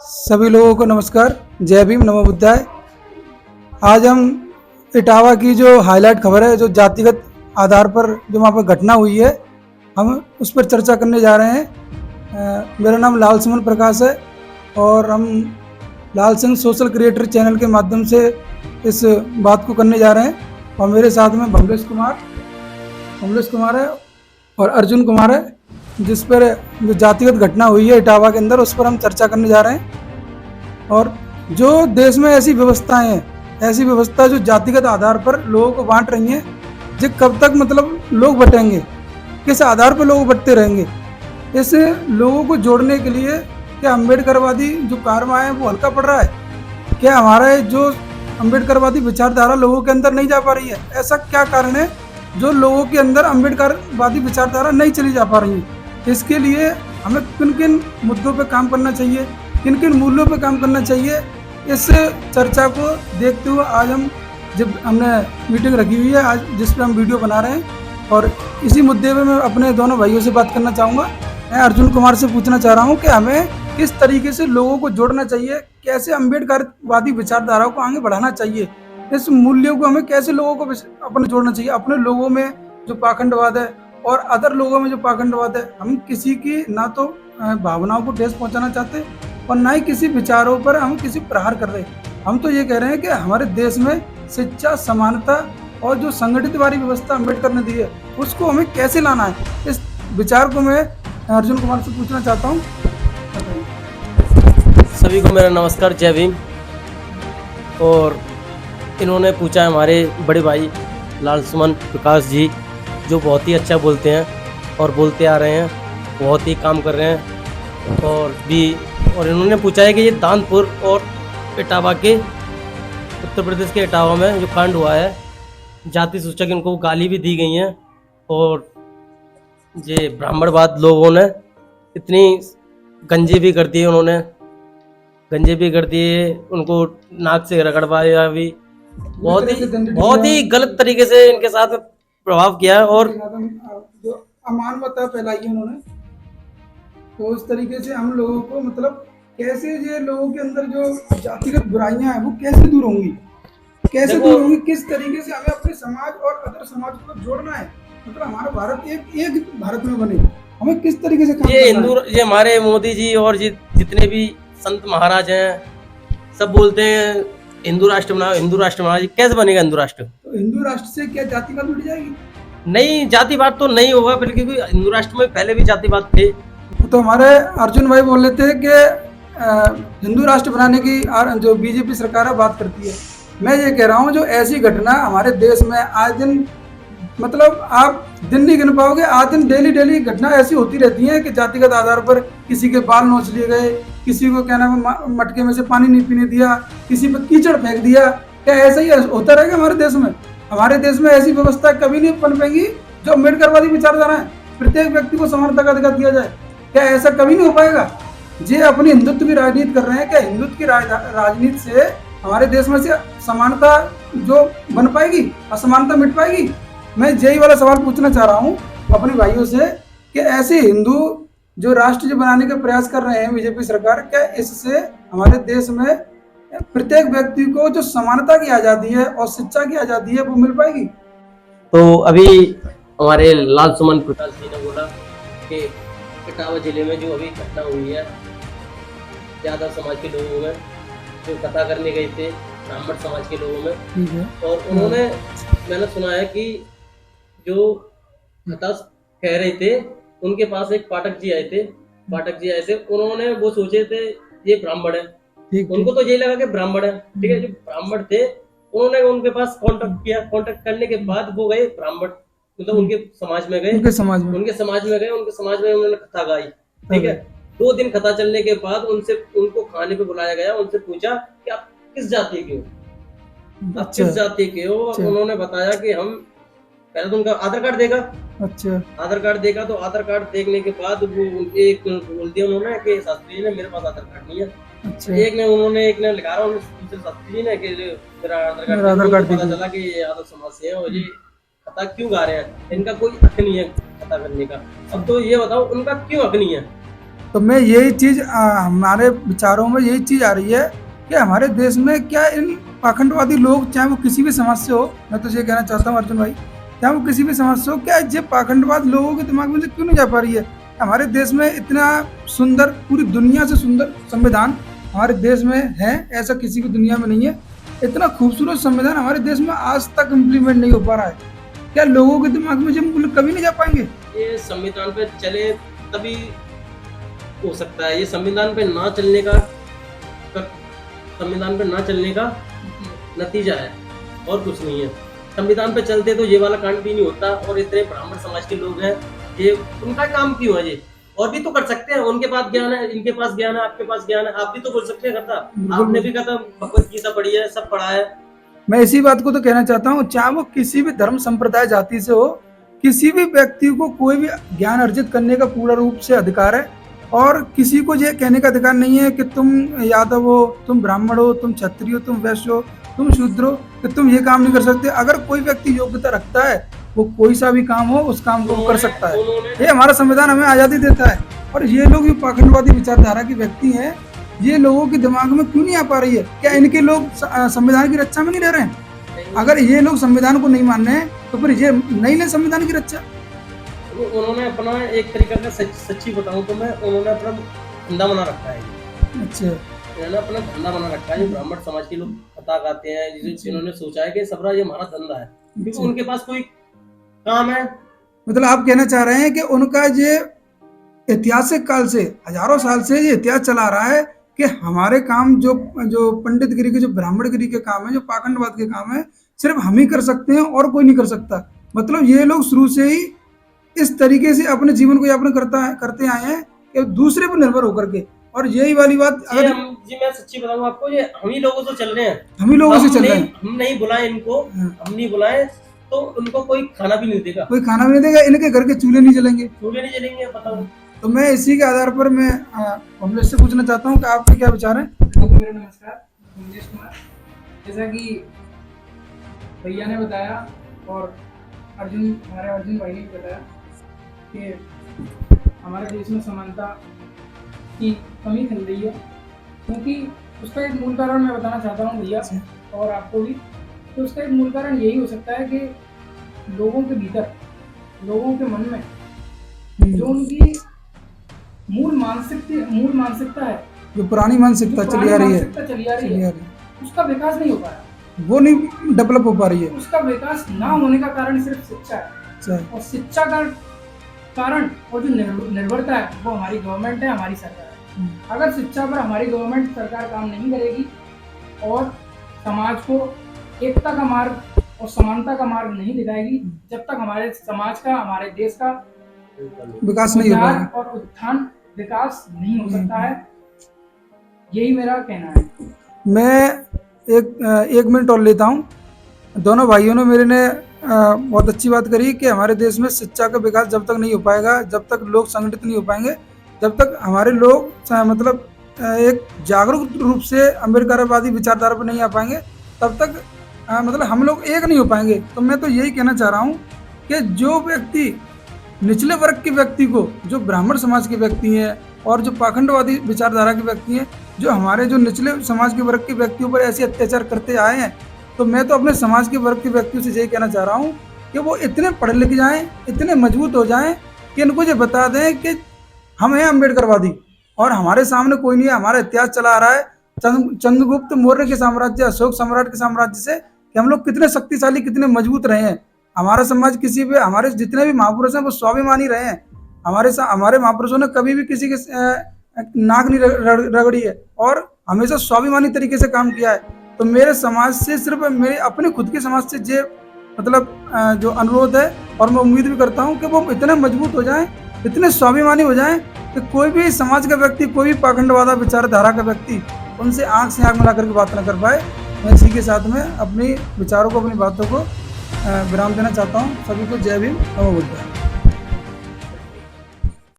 सभी लोगों को नमस्कार। जय भीम, नमो बुद्धाय। आज हम इटावा की जो हाईलाइट खबर है, जो जातिगत आधार पर जो वहाँ पर घटना हुई है, हम उस पर चर्चा करने जा रहे हैं। मेरा नाम लाल सुमन प्रकाश है और हम लाल सिंह सोशल क्रिएटर चैनल के माध्यम से इस बात को करने जा रहे हैं। और मेरे साथ में भमलेश कुमार है और अर्जुन कुमार है, जिस पर जो जातिगत घटना हुई है इटावा के अंदर, उस पर हम चर्चा करने जा रहे हैं। और जो देश में ऐसी व्यवस्थाएं हैं, ऐसी व्यवस्था जो जातिगत आधार पर लोगों को बांट रही हैं, जो कब तक मतलब लोग बटेंगे, किस आधार पर लोग बटते रहेंगे। इस लोगों को जोड़ने के लिए क्या अम्बेडकरवादी जो कारवा है वो हल्का पड़ रहा है? क्या हमारा जो अम्बेडकरवादी विचारधारा लोगों के अंदर नहीं जा पा रही है? ऐसा क्या कारण है जो लोगों के अंदर अम्बेडकरवादी विचारधारा नहीं चली जा पा रही है? इसके लिए हमें किन किन मुद्दों पर काम करना चाहिए, किन किन मूल्यों पर काम करना चाहिए, इस चर्चा को देखते हुए आज हमने मीटिंग रखी हुई है आज, जिस पर हम वीडियो बना रहे हैं। और इसी मुद्दे पे मैं अपने दोनों भाइयों से बात करना चाहूँगा। मैं अर्जुन कुमार से पूछना चाह रहा हूँ कि हमें किस तरीके से लोगों को जोड़ना चाहिए, कैसे अम्बेडकरवादी विचारधारा को आगे बढ़ाना चाहिए, इस मूल्यों को हमें कैसे लोगों को अपने जोड़ना चाहिए। अपने लोगों में जो पाखंडवाद है और अदर लोगों में जो पाखंडवाद है, हम किसी की ना तो भावनाओं को ठेस पहुंचाना चाहते और ना ही किसी विचारों पर हम किसी प्रहार कर रहे। हम तो ये कह रहे हैं कि हमारे देश में शिक्षा, समानता और जो संगठित वाली व्यवस्था अम्बेडकर ने दी है, उसको हमें कैसे लाना है, इस विचार को मैं अर्जुन कुमार से पूछना चाहता हूँ। सभी को मेरा नमस्कार, जय भीम। और इन्होंने पूछा है हमारे बड़े भाई लाल सुमन प्रकाश जी, जो बहुत ही अच्छा बोलते हैं और बोलते आ रहे हैं, बहुत ही काम कर रहे हैं। और इन्होंने पूछा है कि ये दानपुर और इटावा के, उत्तर प्रदेश के इटावा में जो कांड हुआ है, जाति सूचक इनको गाली भी दी गई हैं और ये ब्राह्मणवाद लोगों ने इतनी गंजे भी कर दिए, उनको नाक से रगड़वाया भी, बहुत ही गलत तरीके से इनके साथ प्रभाव किया है। और जो अमानवता फैलाई है उन्होंने, तो इस तरीके से हम लोगों को मतलब कैसे ये लोगों के अंदर जो जातिगत बुराइयां हैं वो कैसे दूर होंगी, किस तरीके से हमें अपने समाज और अदर समाज को जोड़ना है, मतलब हमारा भारत एक भारत में बने, हमें किस तरीके से ये हमारे मोदी जी और जितने भी संत महाराज हैं, सब बोलते हैं हिंदू राष्ट्र बनाओ। कैसे बनेगा हिंदू राष्ट्र? तो हिंदू राष्ट्र से क्या जातिवाद मिट जाएगी? नहीं, जातिवाद तो नहीं होगा, क्योंकि हिंदू राष्ट्र में पहले भी जातिवाद थे। तो हमारे अर्जुन भाई बोल रहे थे कि हिंदू राष्ट्र बनाने की जो बीजेपी सरकार है बात करती है। मैं ये कह रहा हूँ, जो ऐसी घटना हमारे देश में आज दिन, मतलब आप दिन नहीं गिन पाओगे, आज दिन डेली घटना ऐसी होती रहती है कि जातिगत आधार पर किसी के बाल नोच लिए गए, किसी को क्या नाम है मटके में से पानी नहीं पीने दिया, किसी पर कीचड़ फेंक दिया। क्या ऐसा ही होता रहेगा हमारे देश में? हमारे देश में ऐसी व्यवस्था कभी नहीं बन पाएगी जो अम्बेडकरवादी विचारधारा है, प्रत्येक व्यक्ति को समानता का अधिकार दिया जाए। क्या ऐसा कभी नहीं हो पाएगा? ये अपनी हिंदुत्व की राजनीति कर रहे हैं। क्या हिंदुत्व की राजनीति से हमारे देश में से समानता जो बन पाएगी, असमानता मिट पाएगी? मैं यही वाला सवाल पूछना चाह रहा हूँ अपने भाइयों से कि ऐसे हिंदू जो राष्ट्र जो बनाने का प्रयास कर रहे हैं बीजेपी सरकार, क्या इससे हमारे देश में प्रत्येक व्यक्ति को जो समानता की आज़ादी है और शिक्षा की आज़ादी है वो मिल पाएगी? तो अभी हमारे लाल सुमन प्रकाश जी ने बोला कि इटावा जिले में जो अभी घटना हुई है, यादव समाज के लोगों में जो कथा करने गए थे, ब्राह्मण समाज के लोगों में, और उन्होंने, मैंने सुना है कि जो कथा कह रहे थे, उनके पास एक पाठक जी आए थे। उन्होंने वो सोचे थे ये ब्राह्मण है, उनको तो यही लगा कि ब्राह्मण है, ठीक है। जो ब्राह्मण थे उन्होंने उनके पास कांटेक्ट किया, कांटेक्ट करने के बाद वो गए ब्राह्मण, मतलब उनके समाज में गए, उनके समाज में उन्होंने कथा गाई, ठीक है। 2 दिन कथा चलने के बाद उनको खाने पे बुलाया गया, उनसे पूछा कि आप किस जाति के हो, उन्होंने बताया कि हम, पहले तो उनका आधार कार्ड देखा, तो आधार कार्ड देखने के बाद वो एक बोल दिया उन्होंने कि शास्त्री जी ने मेरे पास आधार कार्ड नहीं है। एक ने लिखा रहा, दूसरे शास्त्री जी ने कि मेरा आधार कार्ड पता चला कि ये यादव समाज से है और ये कथा क्यों गा रहे हैं, इनका कोई हक नहीं है कथा करने का। अब तो ये बताओ उनका क्यों हक नहीं है? तो मैं यही चीज़ हमारे विचारों में यही चीज़ आ रही है कि हमारे देश में क्या इन पाखंडवादी लोग, चाहे वो किसी भी समाज से हो, मैं तो ये कहना चाहता हूँ अर्जुन भाई, चाहे वो किसी भी समाज से हो, क्या ये पाखंडवाद लोगों के दिमाग में से क्यों नहीं जा पा रही है? हमारे देश में इतना सुंदर, पूरी दुनिया से सुंदर संविधान हमारे देश में है, ऐसा किसी भी दुनिया में नहीं है। इतना खूबसूरत संविधान हमारे देश में आज तक इम्प्लीमेंट नहीं हो पा रहा है। क्या लोगों के दिमाग में ये कभी नहीं जा पाएंगे? ये संविधान पे चले तभी हो सकता है। ये संविधान पे ना चलने का नतीजा है और कुछ नहीं है। संविधान पे चलते तो ये वाला कांड भी नहीं होता। और इतने ब्राह्मण समाज के लोग हैं, ये उनका काम क्यों है? ये और भी तो कर सकते हैं। उनके पास ज्ञान है, इनके पास ज्ञान है, आपके पास ज्ञान है, आप भी तो बोल सकते हैं। कथा आपने भी कथा भगवत गीता पढ़ी है, सब पढ़ा है। मैं इसी बात को तो कहना चाहता हूँ, चाहे वो किसी भी धर्म संप्रदाय जाति से हो, किसी भी व्यक्ति को कोई भी ज्ञान अर्जित करने का पूर्ण रूप से अधिकार है। और किसी को ये कहने का अधिकार नहीं है कि तुम यादव हो, तुम ब्राह्मण हो, तुम क्षत्रिय हो, तुम वैश्य हो, तुम शूद्र हो, कि तुम ये काम नहीं कर सकते। अगर कोई व्यक्ति योग्यता रखता है, वो कोई सा भी काम हो उस काम को कर सकता है। ये हमारा संविधान हमें आज़ादी देता है। और ये लोग जो पाखंडवादी विचारधारा के व्यक्ति हैं, ये लोगों के दिमाग में क्यों नहीं आ पा रही है? क्या इनके लोग संविधान की रक्षा में नहीं रह रहे हैं? अगर ये लोग संविधान को नहीं मान रहे हैं तो फिर ये नहीं ले संविधान की रक्षा। उन्होंने अपना एक तरीका का सच्ची बताऊं तो उन्होंने अपना धंधा बना रखा है। अच्छा, उन्होंने अपना धंधा बना रखा है। जो ब्राह्मण समाज के लोग कथा गाते हैं, जिन्होंने सोचा है कि सबरा ये हमारा धंधा है, क्योंकि उनके पास कोई काम है। मतलब आप कहना चाह रहे हैं कि उनका ये ऐतिहासिक काल से, हजारों साल से ये इतिहास चला रहा है कि हमारे काम जो पंडितगिरी के, जो ब्राह्मणगिरी के काम है, जो पाखंडवाद के काम है, सिर्फ हम ही कर सकते हैं और कोई नहीं कर सकता। मतलब ये लोग शुरू से ही इस तरीके से अपने जीवन को यापन करते आए हैं कि दूसरे पर निर्भर होकर के। और यही वाली बात अगर मैं सच्ची बताऊं आपको, ये हम ही लोगों से चल रहे हैं, हम ही लोगों से चल रहे हैं। हम नहीं बुलाए इनको, हम नहीं बुलाए तो उनको कोई खाना भी नहीं देगा, कोई खाना भी नहीं देगा, इनके घर के चूल्हे नहीं जलेंगे, बताओ। तो मैं इसी के आधार पर मैं कमलेश से पूछना चाहता हूँ कि आपके क्या विचार हैं? मेरा नमस्कार, कमलेश कुमार। जैसा कि भैया ने बताया और हमारे अर्जुन भाई ने भी बताया कि हमारे देश में समानता की कमी चल रही है, क्योंकि उसका एक मूल कारण मैं बताना चाहता हूँ भैया और आपको भी। तो उसका एक मूल कारण यही हो सकता है कि लोगों के भीतर, लोगों के मन में जो उनकी मूल मानसिकता है, जो पुरानी मानसिकता चली आ रही है, उसका विकास नहीं हो पा रहा, वो नहीं डेवलप हो पा रही है। उसका विकास ना होने का कारण सिर्फ शिक्षा है। और शिक्षा का कारण और जो निर्भरता है वो हमारी गवर्नमेंट है, हमारी सरकार है। अगर शिक्षा पर हमारी गवर्नमेंट सरकार काम नहीं करेगी और समाज को एकता का मार्ग और समानता का मार्ग नहीं दिखाएगी, जब तक हमारे समाज का, हमारे देश का विकास नहीं होगा और उत्थान विकास नहीं हो सकता है। यही मेरा कहना है। मैं एक मिनट और लेता हूँ। दोनों भाइयों ने मेरे ने बहुत अच्छी बात करी कि हमारे देश में शिक्षा का विकास जब तक नहीं हो पाएगा, जब तक लोग संगठित नहीं हो पाएंगे, जब तक हमारे लोग मतलब एक जागरूक रूप से अम्बेडकरवादी विचारधारा पर नहीं आ पाएंगे, तब तक मतलब हम लोग एक नहीं हो पाएंगे। तो मैं तो यही कहना चाह रहा हूँ कि जो व्यक्ति निचले वर्ग के व्यक्ति को, जो ब्राह्मण समाज के व्यक्ति हैं और जो पाखंडवादी विचारधारा के व्यक्ति हैं, जो हमारे जो निचले समाज के वर्ग के व्यक्तियों पर ऐसे अत्याचार करते आए हैं, तो मैं तो अपने समाज के वर्ग के व्यक्तियों से यही कहना चाह रहा हूँ कि वो इतने पढ़े लिखे जाएं, इतने मजबूत हो जाएं कि इनको ये बता दें कि हम हैं अम्बेडकरवादी और हमारे सामने कोई नहीं है। हमारा इतिहास चला आ रहा है चंद्रगुप्त मौर्य के साम्राज्य, अशोक सम्राट के साम्राज्य से, कि हम लोग कितने शक्तिशाली, कितने मजबूत रहे हैं। हमारा समाज किसी भी, हमारे जितने भी महापुरुष हैं वो स्वाभिमानी रहे हैं। हमारे महापुरुषों ने कभी भी किसी के नाक नहीं रगड़ी है और हमेशा स्वाभिमानी तरीके से काम किया है। तो मेरे समाज से, सिर्फ मेरे अपने खुद के समाज से जे मतलब जो अनुरोध है, और मैं उम्मीद भी करता हूँ कि वो इतने मजबूत हो जाएं, इतने स्वाभिमानी हो जाएं कि कोई भी समाज का व्यक्ति, कोई भी पाखंडवादा विचारधारा का व्यक्ति उनसे आंख से आंख मिला करके बात न कर पाए। मैं इसी के साथ में अपनी विचारों को, अपनी बातों को विराम देना चाहता हूँ। सभी को जय भीम, नमो बुद्धाय।